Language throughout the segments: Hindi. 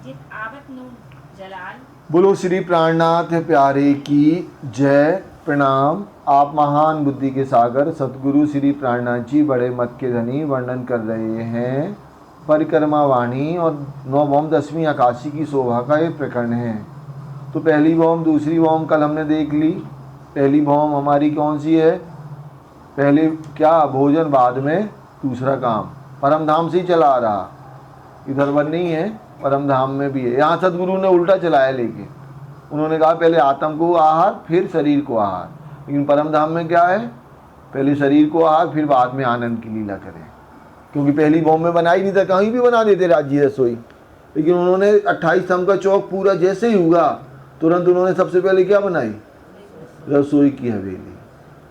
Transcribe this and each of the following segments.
जित आवत नूर जलाल। बोलो श्री प्राणनाथ प्यारे की जय। प्रणाम। आप महान बुद्धि के सागर सतगुरु श्री प्राणनाथ जी बड़े मत के धनी वर्णन कर रहे हैं परिक्रमा वाणी और नवम दसवीं आकाशी की शोभा का ये प्रकरण है। तो पहली भौम दूसरी भौम कल हमने देख ली। पहली भौम हमारी कौन सी है? पहले क्या भोजन बाद में दूसरा काम, परम धाम से ही चला रहा, इधर वन नहीं है, परम धाम में भी है। यहाँ सदगुरु ने उल्टा चलाया, लेके उन्होंने कहा पहले आत्म को आहार फिर शरीर को आहार, लेकिन परम धाम में क्या है? पहले शरीर को आहार फिर बाद में आनंद की लीला करें। क्योंकि पहली भौम में बना ही नहीं था, कहीं भी बना देते राज्य रसोई, लेकिन उन्होंने 28 स्तंभ का चौक पूरा जैसे ही हुआ तुरंत उन्होंने सबसे पहले क्या बनाई? रसोई की हवेली।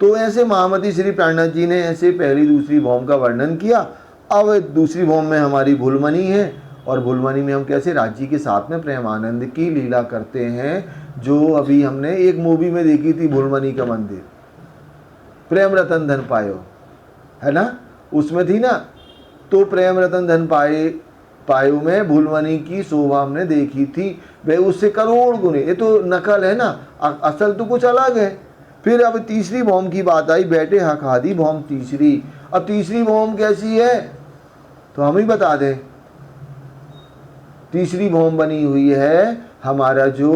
तो ऐसे महामती श्री प्राणनाथ जी ने ऐसे पहली दूसरी भौम का वर्णन किया। अब दूसरी भौम में हमारी भूलमणि है, और भूलमणि में हम कैसे राज्य के साथ में प्रेम आनंद की लीला करते हैं, जो अभी हमने एक मूवी में देखी थी, भूलमणि का मंदिर, प्रेम रतन धन पायो, है ना, उसमें थी ना। तो प्रेम रतन धन पायो में भूलमणि की शोभा हमने देखी थी, वे उससे करोड़ गुने, ये तो नकल है ना, असल तो कुछ अलग है। फिर अब तीसरी भौम की बात आई, बैठे हक आदि भौम तीसरी। अब तीसरी भौम कैसी है तो हम ही बता दें। तीसरी भौम बनी हुई है हमारा जो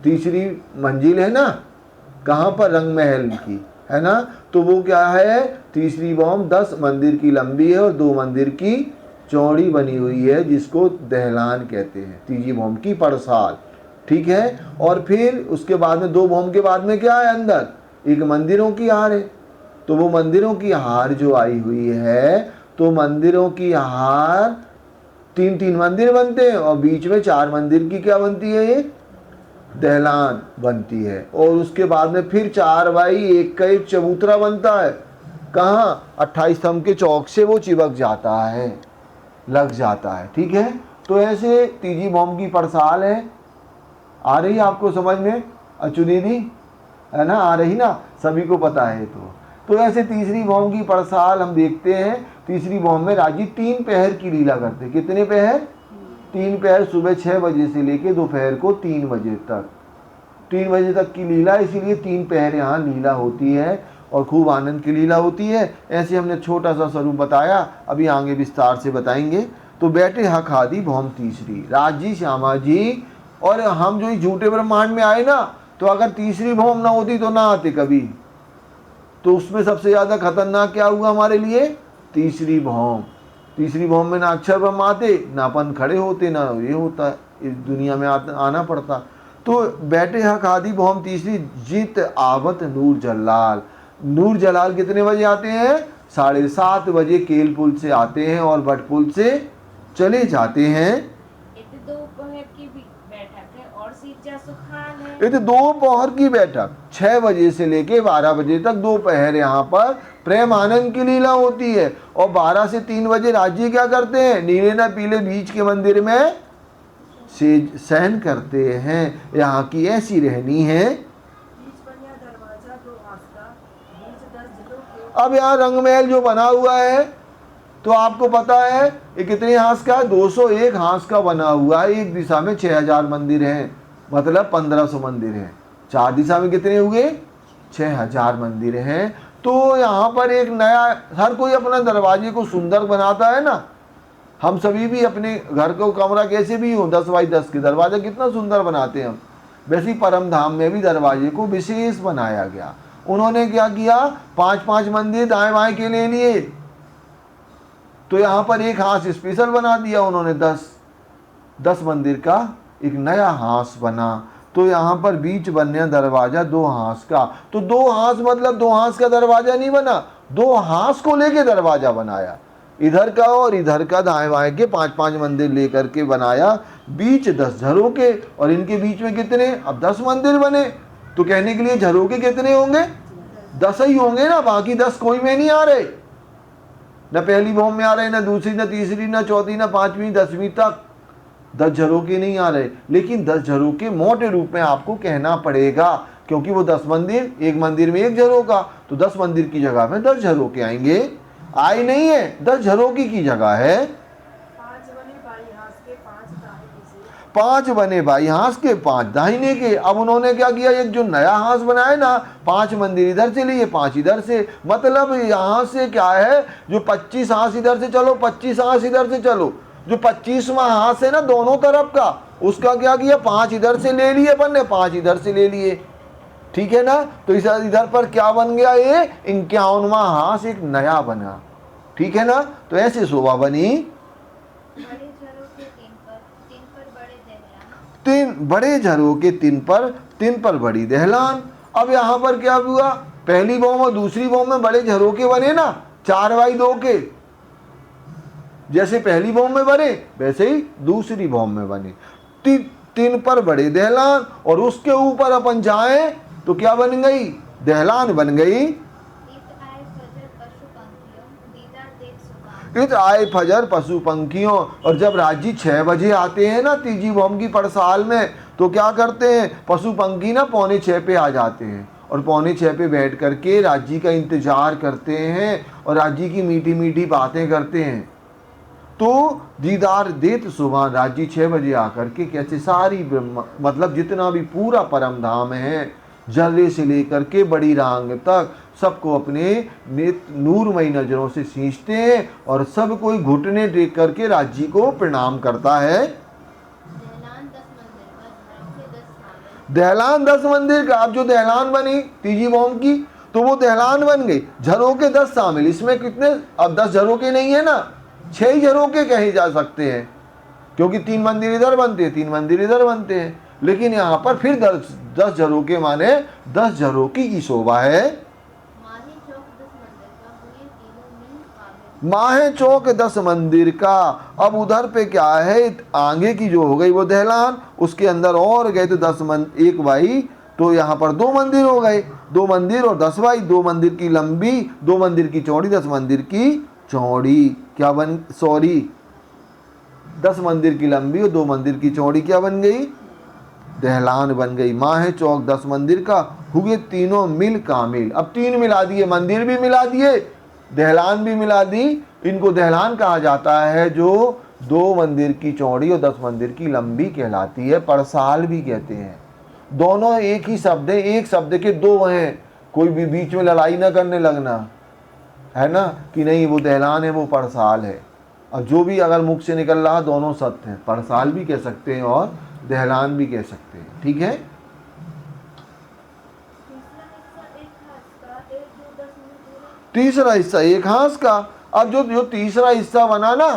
तीसरी मंजिल है ना, कहाँ पर? रंग महल की, है ना। तो वो क्या है? तीसरी भौम 10 मंदिर की लंबी है और 2 मंदिर की चौड़ी बनी हुई है, जिसको दहलान कहते हैं। तीसरी भौम की पड़साल, ठीक है। और फिर उसके बाद में 2 भौम के बाद में क्या है? अंदर एक मंदिरों की हार है। तो वो मंदिरों की हार जो आई हुई है, तो मंदिरों की हार 3-3 मंदिर बनते हैं और बीच में 4 मंदिर की क्या बनती है? ये दहलान बनती है। और उसके बाद में फिर 4 बाई 1 का एक चबूतरा बनता है। कहाँ? 28 स्तंभ के चौक से वो चिपक जाता है, लग जाता है, ठीक है। तो ऐसे तीसरी भौम की पड़साल है। आ रही आपको समझ में अच्चू दीदी? है ना, आ रही ना, सभी को पता है। तो ऐसे तीसरी भौम की पड़साल हम देखते हैं। तीसरी भौम में राजी 3 पहर की लीला करते। कितने पहर? 3 पहर, सुबह 6 बजे से लेके दोपहर को 3 बजे तक, 3 बजे तक की लीला। इसीलिए 3 पहर यहाँ लीला होती है और खूब आनंद की लीला होती है। ऐसे हमने छोटा सा स्वरूप बताया, अभी आगे विस्तार से बताएंगे। तो बैठे हक आदि भौम तीसरी, राजी श्यामा जी। और हम जो झूठे ब्रह्मांड में आए ना, तो अगर तीसरी भौम ना होती तो ना आते कभी। तो उसमें सबसे ज़्यादा खतरनाक क्या हुआ हमारे लिए? तीसरी भौम। तीसरी भौम में ना अक्षर ब्रह्म आते, ना अपन खड़े होते, ना ये होता, इस दुनिया में आना पड़ता। तो बैठे हक आदि भौम तीसरी, जित आवत नूर जलाल। नूर जलाल कितने बजे आते हैं? 7:30 बजे केल पुल से आते हैं और बट पुल से चले जाते हैं। दोपहर की बैठक है और सीजा सुखाल है। ये तो दोपहर की बैठक 6 बजे से लेके 12 बजे तक दोपहर यहाँ पर प्रेम आनंद की लीला होती है। और 12 से 3 बजे राज्य क्या करते हैं? नीले न पीले बीच के मंदिर में से सहन करते हैं। यहाँ की ऐसी रहनी है। अब यहाँ रंगमहल जो बना हुआ है, तो आपको पता है ये कितने हांस का? 201 हांस का बना हुआ है। एक दिशा में 6000 मंदिर हैं, मतलब 1500 मंदिर हैं। 4 दिशा में कितने हुए? 6000 मंदिर हैं। तो यहाँ पर एक नया, हर कोई अपना दरवाजे को सुंदर बनाता है ना। हम सभी भी अपने घर को कमरा कैसे भी हो, 10 बाई 10 के दरवाजा कितना सुंदर बनाते हैं हम, वैसे ही परम धाम में भी दरवाजे को विशेष बनाया गया। उन्होंने क्या किया? 5-5 मंदिर दाएं बाएं के ले लिए। तो यहाँ पर एक हांस स्पेशल बना दिया उन्होंने, 10 मंदिर का एक नया हांस बना। तो यहाँ पर बीच बनने दरवाजा 2 हांस का। तो 2 हांस मतलब 2 हांस का दरवाजा नहीं बना, 2 हांस को लेके दरवाजा बनाया। इधर का और इधर का दाएं बाएं के 5-5 मंदिर लेकर के बनाया। बीच 10 झरोके, और इनके बीच में कितने? अब 10 मंदिर बने। तो कहने के लिए झरोके कितने होंगे? 10 ही होंगे ना, बाकी 10 कोई में नहीं आ रहे। न पहली भौम में आ रहे, न दूसरी, न तीसरी, न चौथी, न 5वीं 10वीं तक 10 झरोके नहीं आ रहे। लेकिन 10 झरोके मोटे रूप में आपको कहना पड़ेगा, क्योंकि वो 10 मंदिर, एक मंदिर में एक झरोका, तो 10 मंदिर की जगह में 10 झरोके आएंगे। आए नहीं है, 10 झरोके की जगह है। 5 बने बाई हांस के, 5 दाहिने के। अब उन्होंने क्या किया, एक जो नया हांस बनाया ना, 5 मंदिर इधर से लिए, 5 इधर से। मतलब यहाँ से क्या है, जो 25 हांस इधर से चलो, 25 हांस इधर से चलो, जो 25वां हांस है ना दोनों तरफ का, उसका क्या किया, 5 इधर से ले लिए अपन ने, 5 इधर से ले लिए। ठीक है ना। तो इस इधर पर क्या बन गया, ये 51वां हांस एक नया बना। ठीक है ना। तो ऐसे शोभा बनी। बड़े झरोखे तीन पर बड़े दहलान। 3 बड़े झरोके, 3 पर बड़ी दहलान। अब यहाँ पर क्या हुआ, पहली बॉम्ब और दूसरी बॉम्ब में बड़े झरोके बने ना, 4x2 के। जैसे पहली बॉम्ब में बने वैसे ही दूसरी बॉम्ब में बने। 3 पर बड़े दहलान, और उसके ऊपर अपन जाएं तो क्या बन गई, दहलान बन गई। इत आए फजर पशु पंखियों। और जब राजी 6 बजे आते हैं ना तीजी बॉम्ब की पड़साल में, तो क्या करते हैं, पशु पंखी ना 5:45 पे आ जाते हैं, और 5:45 पे बैठ करके राजी का इंतजार करते हैं, और राजी की मीठी मीठी बातें करते हैं। तो दीदार देत सुबह राजी 6 बजे आकर के कैसे सारी मतलब जितना भी पूरा परम धाम है, जर्रे से लेकर के बड़ी रांग तक, सबको अपने नूरमयी नजरों से सींचते हैं, और सब कोई घुटने टेक करके राजी को प्रणाम करता है। दहलान 10 मंदिर का। अब जो दहलान बनी तीजी बॉम्ब की, तो वो दहलान बन गई। झरोके 10 शामिल, इसमें कितने, अब 10 झरोके नहीं है ना, 6 ही झरोके कहे जा सकते हैं, क्योंकि 3 मंदिर इधर बनते हैं, 3 मंदिर इधर बनते हैं। लेकिन यहाँ पर फिर 10 झरोके माने 10 झरोकी की शोभा है। माहे चौक 10 मंदिर का। अब उधर पे क्या है, आगे की जो हो गई वो दहलान, उसके अंदर और गए तो 10 एक बाई, तो यहाँ पर 2 मंदिर हो गए, 2 मंदिर और 10 बाई, 2 मंदिर की लंबी, 2 मंदिर की चौड़ी, 10 मंदिर की चौड़ी। क्या बन, सॉरी, 10 मंदिर की लंबी और 2 मंदिर की चौड़ी क्या बन गई, दहलान बन गई। माहे चौक 10 मंदिर का, हुए तीनों मिल कामिल। अब 3 मिला दिए, मंदिर भी मिला दिए, दहलान भी मिला दी। इनको दहलान कहा जाता है जो 2 मंदिर की चौड़ी और 10 मंदिर की लंबी कहलाती है। परसाल भी कहते हैं। दोनों एक ही शब्द है, एक शब्द के 2 हैं। कोई भी बीच में लड़ाई ना करने लगना, है ना, कि नहीं वो दहलान है वो परसाल है। और जो भी अगर मुख से निकल रहा, दोनों सत्य हैं। परसाल भी कह सकते हैं और दहलान भी कह सकते हैं। ठीक है। तीसरा हिस्सा एक हांस का। अब जो तीसरा हिस्सा बना ना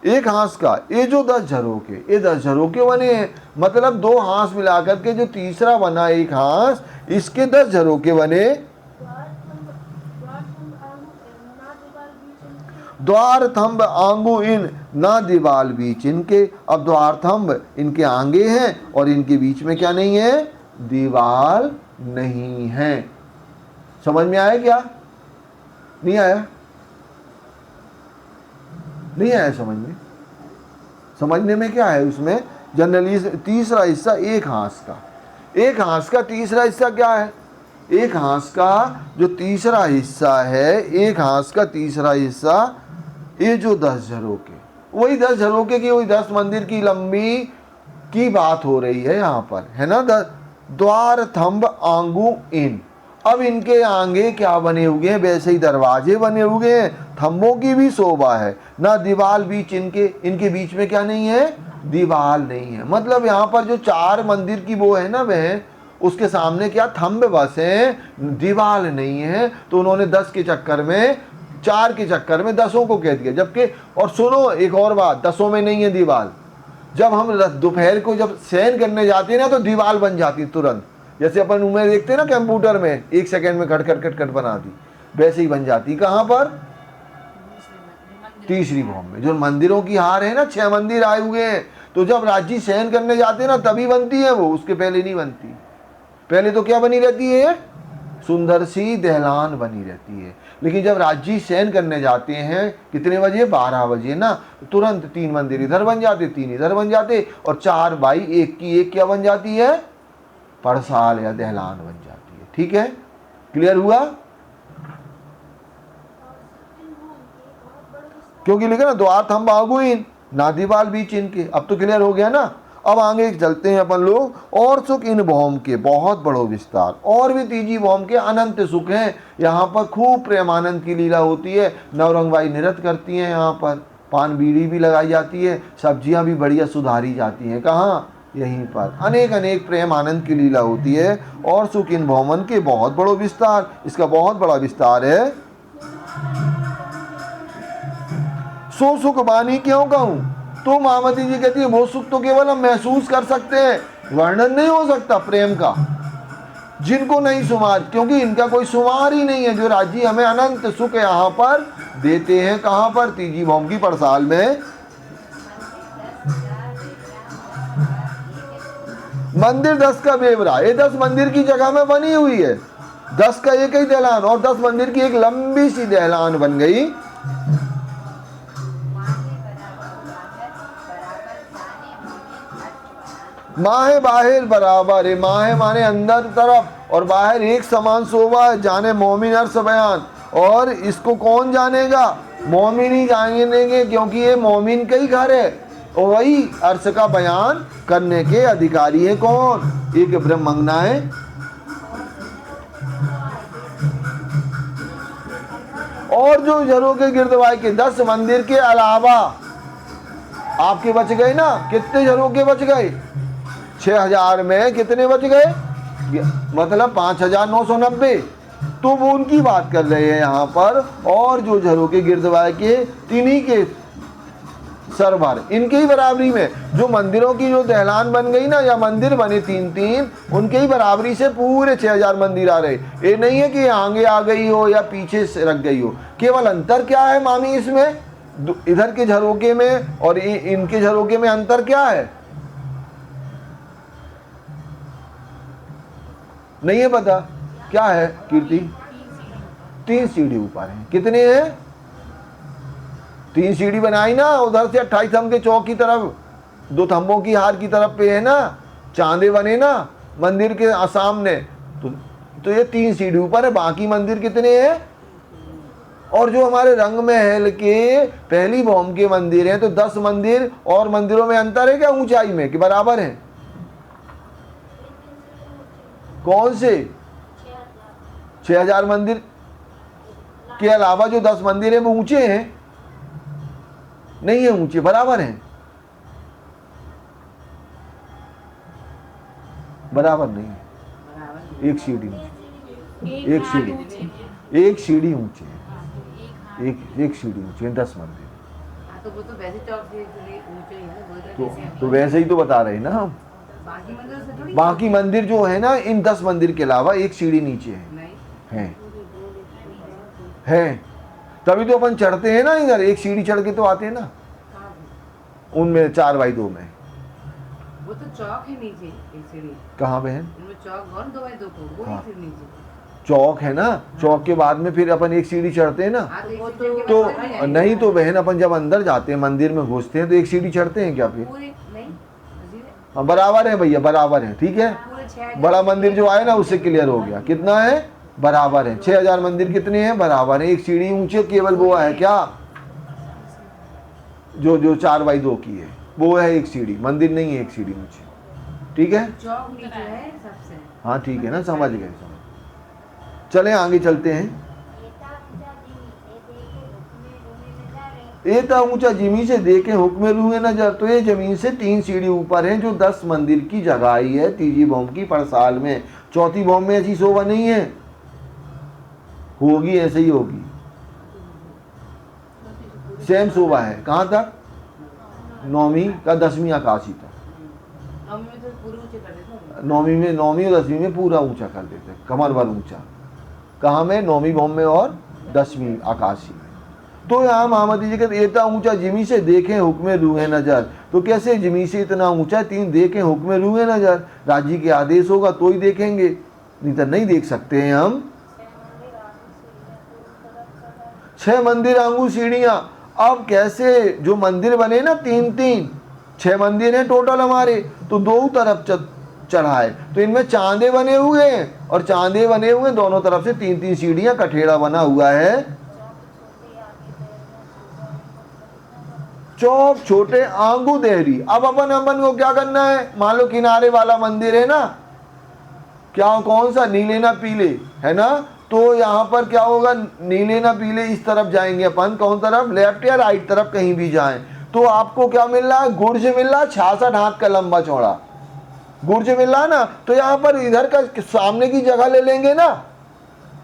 एक हांस का, ये जो 10 झरोके, ये 10 झरोके बने हैं। मतलब 2 हांस मिलाकर के जो तीसरा बना एक हांस, इसके 10 झरोके बने। द्वार थंब आंगू इन, ना दीवाल बीच इनके। अब द्वार थंब इनके आंगे हैं, और इनके बीच में क्या नहीं है, दीवाल नहीं है। समझ में आया क्या, नहीं आया, नहीं आया समझ में। समझने में क्या है उसमें, जनरली तीसरा हिस्सा एक हांस का, एक हांस का तीसरा हिस्सा क्या है, एक हांस का जो तीसरा हिस्सा है, एक हांस का तीसरा हिस्सा, ये जो 10 झरोके, वही 10 झरोके की, वही 10 मंदिर की लंबी की बात हो रही है यहाँ पर, है ना। द्वार थंब आंगू इन। अब इनके आगे क्या बने हुए हैं, वैसे ही दरवाजे बने हुए हैं। थंबों की भी शोभा है, ना दीवाल बीच इनके, इनके बीच में क्या नहीं है, दीवाल नहीं है। मतलब यहाँ पर जो 4 मंदिर की वो है ना वह, उसके सामने क्या थंब बस है, दीवाल नहीं है। तो उन्होंने 10 के चक्कर में, 4 के चक्कर में 10 को कह दिया। जबकि और सुनो एक और बात, 10 में नहीं है दीवाल। जब हम दोपहर को जब शयन करने जाते हैं ना, तो दीवाल बन जाती तुरंत। जैसे अपन उम्र देखते हैं ना कंप्यूटर में, 1 सेकंड में खट बना दी, वैसे ही बन जाती। कहाँ पर, तीसरी बॉम्ब में। जो मंदिरों की हार है ना, 6 मंदिर आए हुए हैं, तो जब राज्य शयन करने जाते हैं ना तभी बनती है वो, उसके पहले नहीं बनती। पहले तो क्या बनी रहती है, सुंदर सी दहलान बनी रहती है। लेकिन जब राज्य शयन करने जाते हैं कितने बजे, 12 बजे ना, तुरंत 3 मंदिर इधर बन जाते, 3 इधर बन जाते, और 4 बाई 1 की 1 क्या बन जाती है, परसाल या दहलान बन जाती है। ठीक है, क्लियर हुआ। क्योंकि लिखा ना द्वार थंब आगू इन, ना दीवाल बीच इनके। अब तो क्लियर हो गया ना। अब आगे चलते हैं अपन लोग। और सुख इन भौम के बहुत बड़ो विस्तार, और भी तीजी भौम के अनंत सुख हैं। यहाँ पर खूब प्रेमानंद की लीला होती है, नवरंगबाई नृत्य करती हैं, यहाँ पर पान बीड़ी भी लगाई जाती है, सब्जियां भी बढ़िया सुधारी जाती हैं। कहाँ? यहीं पर अनेक अनेक प्रेम आनंद की लीला होती है। और सुख इन भौमन के बहुत बड़ो विस्तार, इसका बहुत बड़ा विस्तार है। सो सुख बानी क्यों कहूं? तो मामती जी कहती है वो सुख तो केवल हम महसूस कर सकते हैं, वर्णन नहीं हो सकता प्रेम का, जिनको नहीं सुमार, क्योंकि इनका कोई सुमार ही नहीं है। जो राजी हमें अनंत सुख यहाँ पर देते हैं। कहाँ पर? तीजी भौम की पड़साल में। मंदिर 10 का बेवरा, ये 10 मंदिर की जगह में बनी हुई है। 10 का एक ही दहलान और 10 मंदिर की एक लंबी सी दहलान बन गई। माहे बाहिर बराबर है, माहे माने अंदर तरफ और बाहर एक समान शोभा है, जाने मोमिन अर्श बयान। और इसको कौन जानेगा? मोमिन ही जानेंगे, क्योंकि ये मोमिन का ही घर है। और वही अर्श का बयान करने के अधिकारी है। कौन? एक ब्रह्मंगना है। और जो झरोखे गिरदवाई के 10 मंदिर के अलावा आपके बच गए ना, कितने झरोखे बच गए? 6000 में कितने बच गए? मतलब 5990। तो वो उनकी बात कर रहे हैं यहाँ पर। और जो झरोखे गिरदवाई के तिन्ही के सरभर, इनके ही बराबरी में जो मंदिरों की जो दहलान बन गई ना, या मंदिर बने 3-3, उनके ही बराबरी से पूरे 6000 मंदिर आ रहे। ये नहीं है कि आगे आ गई हो या पीछे से रख गई हो। केवल अंतर क्या है मामी इसमें? इधर के झरोखे में और इनके झरोखे में अंतर क्या है? नहीं है पता? क्या है कीर्ति? 3 सीढ़ी ऊपर है। कितने हैं? 3 सीढ़ी बनाई ना, उधर से 28 थंब के चौक की तरफ, 2 थंबों की हार की तरफ पे है ना, चांदे बने ना मंदिर के सामने। तो ये 3 सीढ़ी ऊपर है। बाकी मंदिर कितने हैं? और जो हमारे रंग महल के पहली भौम के मंदिर हैं, तो 10 मंदिर और मंदिरों में अंतर है क्या ऊंचाई में, कि बराबर है? कौन से? 6000 मंदिर के अलावा जो 10 मंदिर हैं वो ऊंचे हैं? नहीं है ऊंचे, बराबर हैं। बराबर नहीं है। एक सीढ़ी ऊंची, एक सीढ़ी ऊंचे है, एक सीढ़ी ऊंचे, एक सीढ़ी ऊंचे 10 मंदिर। तो वो तो वैसे चौक से ऊंचे ही है। तो वैसे ही तो बता रहे हैं ना हम। बाकी मंदिर जो है ना, इन 10 मंदिर के अलावा एक सीढ़ी नीचे है। तभी तो अपन चढ़ते हैं ना, इधर एक सीढ़ी चढ़ के तो आते हैं ना, उनमें 4x2 में। वो तो चौक है नीचे एक सीढ़ी। कहाँ बहन? उनमें चौक और 2x2 को, वो हाँ। ही फिर नीचे चौक है ना, चौक के बाद में फिर अपन एक सीढ़ी चढ़ते हैं ना। तो नहीं तो बहन, अपन जब अंदर जाते हैं मंदिर में घुसते हैं तो एक सीढ़ी चढ़ते हैं क्या? फिर हाँ, बराबर है भैया, बराबर है। ठीक है, बड़ा मंदिर जो आया ना उससे क्लियर हो गया। कितना है? बराबर है। 6000 मंदिर कितने हैं? बराबर है। एक सीढ़ी ऊंचे केवल वो है क्या, जो 4x2 की है, वो है एक सीढ़ी। मंदिर नहीं है एक सीढ़ी ऊंची। ठीक है, चौक नीचे है सबसे। हाँ ठीक है ना, समझ गए। चले आगे चलते हैं। एता ऊंचा जिमी से देखे हुक्मे रूहे नजर। तो ये जमीन से 3 सीढ़ी ऊपर है, जो 10 मंदिर की जगह आई है तीजी भौम की पड़साल में। चौथी भौम में ऐसी शोभा नहीं है, होगी ऐसे ही होगी, सेम शोभा है। कहाँ तक? 9वीं का 10वीं आकाशी तक। 9वीं में, 9वीं और 10वीं में पूरा ऊंचा कर देते हैं, कमर भर ऊंचा। कहाँ में? 9वीं भौम में और 10वीं आकाशी में। तो यहाँ महामती जी कहते इतना ऊंचा जिमी से देखें हुक्मे रूहे नजर। तो कैसे जिमी से इतना ऊंचा? 3 देखें हुक्मे रूहे नजर, राजी के आदेश होगा तो ही देखेंगे, नहीं तो नहीं देख सकते हैं हम। 6 मंदिर आंगू सीढ़ियां। अब कैसे जो मंदिर बने ना 3-3, 6 मंदिर हैं टोटल हमारे, तो 2 तरफ चढ़ाए, तो इनमें चांदे बने हुए हैं, और चांदे बने हुए दोनों तरफ से 3-3 सीढ़ियां, कठेड़ा बना हुआ है। चौक छोटे आंगू देहरी। अब अपन को क्या करना है, मान लो किनारे वाला मंदिर है ना, क्या कौन सा, नीले ना पीले, है ना, तो यहाँ पर क्या होगा, नीले ना पीले इस तरफ जाएंगे अपन, कौन तरफ, लेफ्ट या राइट तरफ कहीं भी जाएं, तो आपको क्या मिल रहा है, गुर्ज मिल रहा है 66 हाथ का लंबा चौड़ा गुर्ज मिल रहा है ना। तो यहाँ पर इधर का सामने की जगह ले लेंगे ना,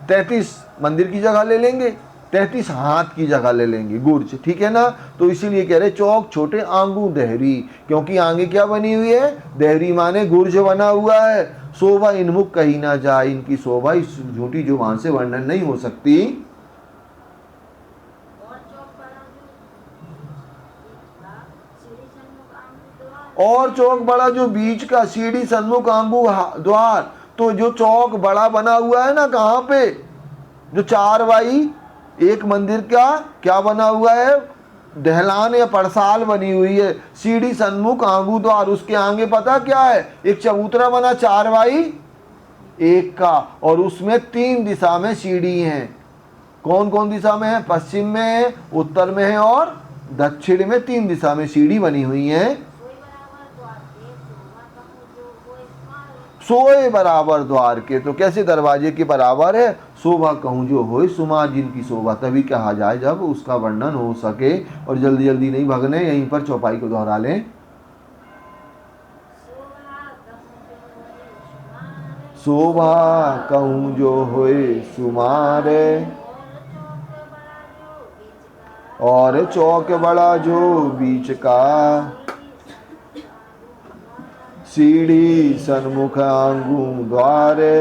33 मंदिर की जगह ले लेंगे, 33 हाथ की जगह ले लेंगे गुर्ज, ठीक है ना। तो इसीलिए कह रहे चौक छोटे आंगू देहरी, क्योंकि आगे क्या बनी हुई है, देहरी माने गुर्ज बना हुआ है। शोभा इनमुख कही ना जाए, इनकी शोभा इस झूठी जुबान से वर्णन नहीं हो सकती। और चौक बड़ा जो बीच का, सीढ़ी सन्मुख आंगू द्वार, तो जो चौक बड़ा बना हुआ है ना, कहाँ पे, जो 4 बाई 1 मंदिर का क्या बना हुआ है, दहलान या पड़साल बनी हुई है, सीढ़ी सन्मुख आंगू द्वार, उसके आगे पता क्या है, एक चबूतरा बना 4 बाई 1 का, और उसमें 3 दिशा में सीढ़ी हैं। कौन कौन दिशा में है, पश्चिम में है, उत्तर में है और दक्षिण में, 3 दिशा में सीढ़ी बनी हुई है। सोए बराबर द्वार के, तो कैसे दरवाजे के बराबर है, शोभा कहूँ जो होए सुमा, जिनकी शोभा, तभी कहा जाए जब उसका वर्णन हो सके। और जल्दी जल्दी नहीं भगने, यहीं पर चौपाई को दोहरा लें। शोभा कहूँ जो होए सुमारे, और चौक बड़ा जो बीच का, सीढ़ी सन्मुख आंगू द्वारे,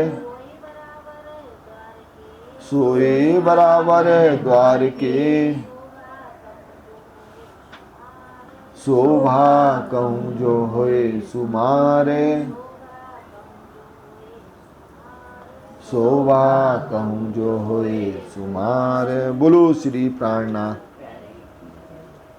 सोए बराबर द्वार के, शोभा कहूँ जो होए सुमारे, शोभा कहूँ जो होए सुमारे। बोलो श्री प्राणनाथ।